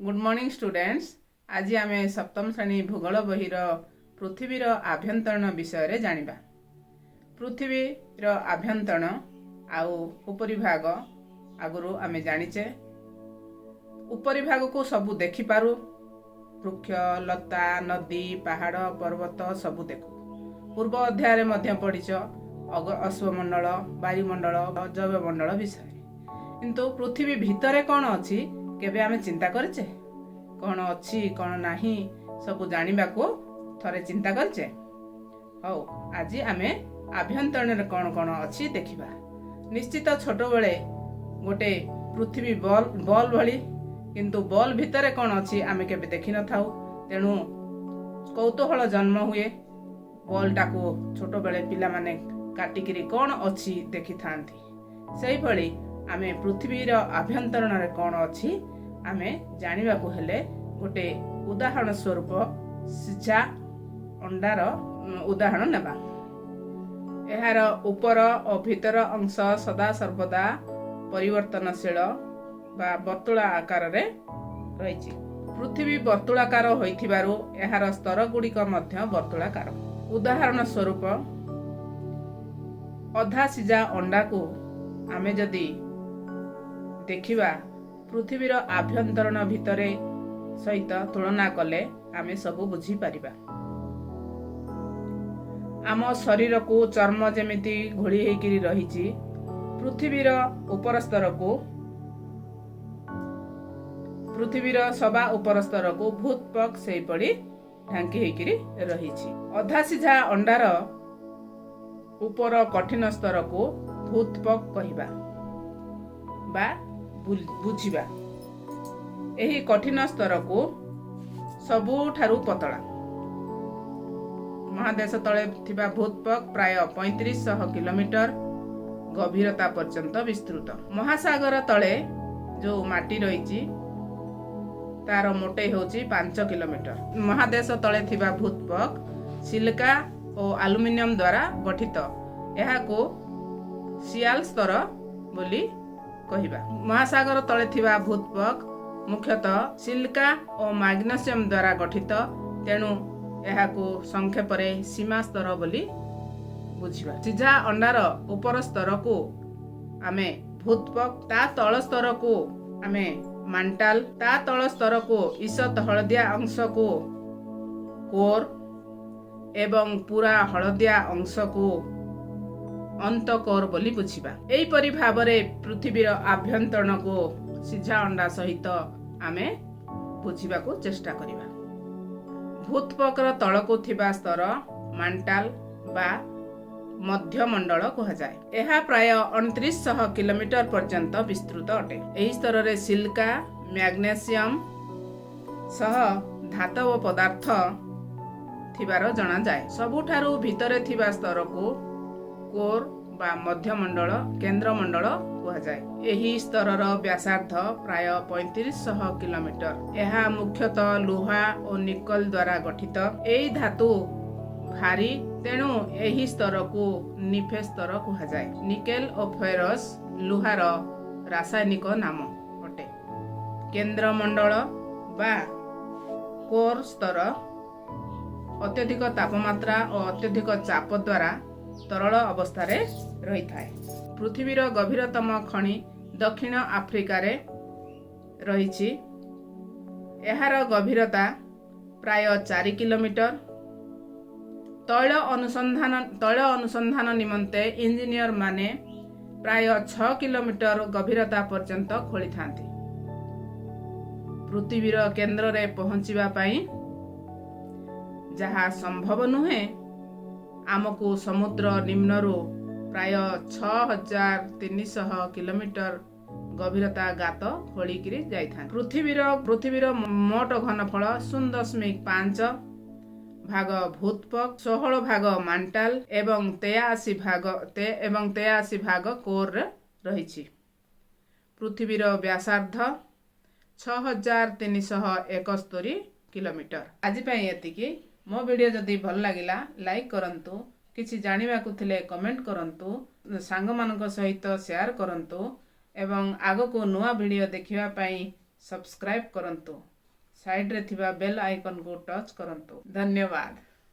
Good morning students. आज आम सप्तम श्रेणी भूगोल बहिर पृथ्वीर आभ्यंतरण विषय रे जानिबा। पृथ्वीर आभ्यंतरण आउ उपरी भाग आगुरु आमे जानिचे। उपरी भाग को सबु देखि पारु, वृक्ष लता नदी पहाड़ पर्वत सबु देखु। पूर्व अध्याय रे मध्य पढ़िच अश्वमंडल वायुमंडल जैवमंडल विषय। किंतु पृथ्वी भितरे कौन अच्छी केबे आमे चिंता करचे? कौन अच्छी कौन नाही सबु जानिबा को थरे चिंता करचे। हौ आज आमे आभ्यंतरण रे कौन कौन अच्छी देखिबा। निश्चित छोट बेले गोटे पृथ्वी बॉल भली, किंतु बॉल भितरे कौन अच्छी आमे केबे देखि न थाउ। तेणु कौतूहल जन्म हुए। बॉल टाको छोट बेले पिला माने काटिकिरी कौन अच्छी देखि थांती। सेही भली आमे पृथ्वीर आभ्यंतरण रे कौन अच्छी आमे जानिबा को हेले गोटे उदाहरण स्वरूप सिझा अंडार उदाहरण नेबा। एहार ऊपर और भीतर अंश सदा सर्वदा परिवर्तनशील बा वर्तुला आकार रे रहिछि। पृथ्वी वर्तुलाकार होइथिबारु एहार स्तर गुड़िक मध्य वर्तुलाकार। उदाहरण स्वरूप अधा सिझा अंडा को आमे जदि देखिबा पृथ्वीर आभ्यंतरण भितरे सहित तुलना कले आमे सबु बुझी पारिबा। आम शरीर को चर्म जेमिति घोड़ी हेकिरी रहिछि, पृथ्वीर ऊपर स्तर को पृथ्वीर सभा ऊपर स्तर को भूतपक सेही पड़ी ढांकी हेकिरी रहिछि। अधा सिझा अंडार ऊपर कठिन स्तर को भूतपक कहिबा बा बुझिबा। एही कठिन स्तर को सबुठारु पतला महादेश तले थिबा भूतपक प्राय 3500 किलोमीटर गभीरता पर्यंत विस्तृत। महासागर तले जो माटी रहिछि तार मोटे होछि 5 किलोमीटर। महादेश तले थिबा भूतपक सिलिका और एल्युमिनियम द्वारा गठित। एहाको सियाल स्तर बोली कहिबा। महासागर तले थिबा भूतपक मुख्यतः सिलिका और मैग्नीशियम द्वारा गठित। तेणु एहाको संक्षेप रे सीमा स्तर बोली बुझिबा। सिझा अंडार ऊपर स्तर को आमे भूतपक, ता तल स्तर को आमे मांटाल, ता तल स्तर को ईषत हलदिया अंश को कोर एवं पूरा हलदिया अंश को अंतकोर बोली बुझिबा। एही परि भाबरे पृथ्वीर आभ्यंतरण को सिझा अंडा सहित आमे बुझिबा को चेष्टा करिबा। भूतपकर तळको थिबा स्तर मांटाल बा मध्यमंडल कहा जाए। एहा प्राय 2900 किलोमीटर पर्यंत विस्तृत अटे। एही स्तर रे सिलिका मैग्नीशियम सह धातव पदार्थ थिबार जणा जाए। सबुठारु भितरे थिबा स्तर को कोर बा मध्यमंडल केंद्रमंडल कहा जाए। एही स्तरर व्यासार्ध प्राय 3500 किलोमीटर। एहा मुख्यतः लुहा और निकल द्वारा गठित। एही धातु भारी, तेणु एही स्तर को निफे स्तर कहा जाए। निकेल और फेरस लुहार रासायनिक नाम अटे। केंद्रमंडल बा कोर स्तर अत्यधिक तापमात्रा और अत्यधिक चाप द्वारा तरल अवस्था रे रही थाए। पृथ्वीर गभीरतम खनि दक्षिण आफ्रिका रे रहिछि। एहार गभीरता प्राय 4 किलोमीटर। तैल अनुसंधान निमंते इंजीनियर माने प्राय 6 किलोमीटर गभीरता पर्यंत खोली थांती। पृथ्वीर केंद्र रे पहुंचिबा पई जहा संभव नुहे, आमको समुद्र निम्नरू प्राय 6300 किलोमीटर गभीरता गात खोलिकिरी जाइथा। पृथ्वीर मोट घनफल 0.5 भाग भूतपक, 16 भाग मांटाल एवं 83 भाग कोर रहिछि। पृथ्वीर व्यासार्ध 6371 किलोमीटर। आज पई एतिकी। मो वीडियो जदि भल लागिला लाइक करंतु, किछि जानिबा को थिले कमेंट करंतु, सांग मानक सहित शेयर करंतु एवं आगो को नुआ वीडियो देखिबा पई सब्सक्राइब करंतु साइड रे थिबा बेल आइकन को टच करंतु। धन्यवाद।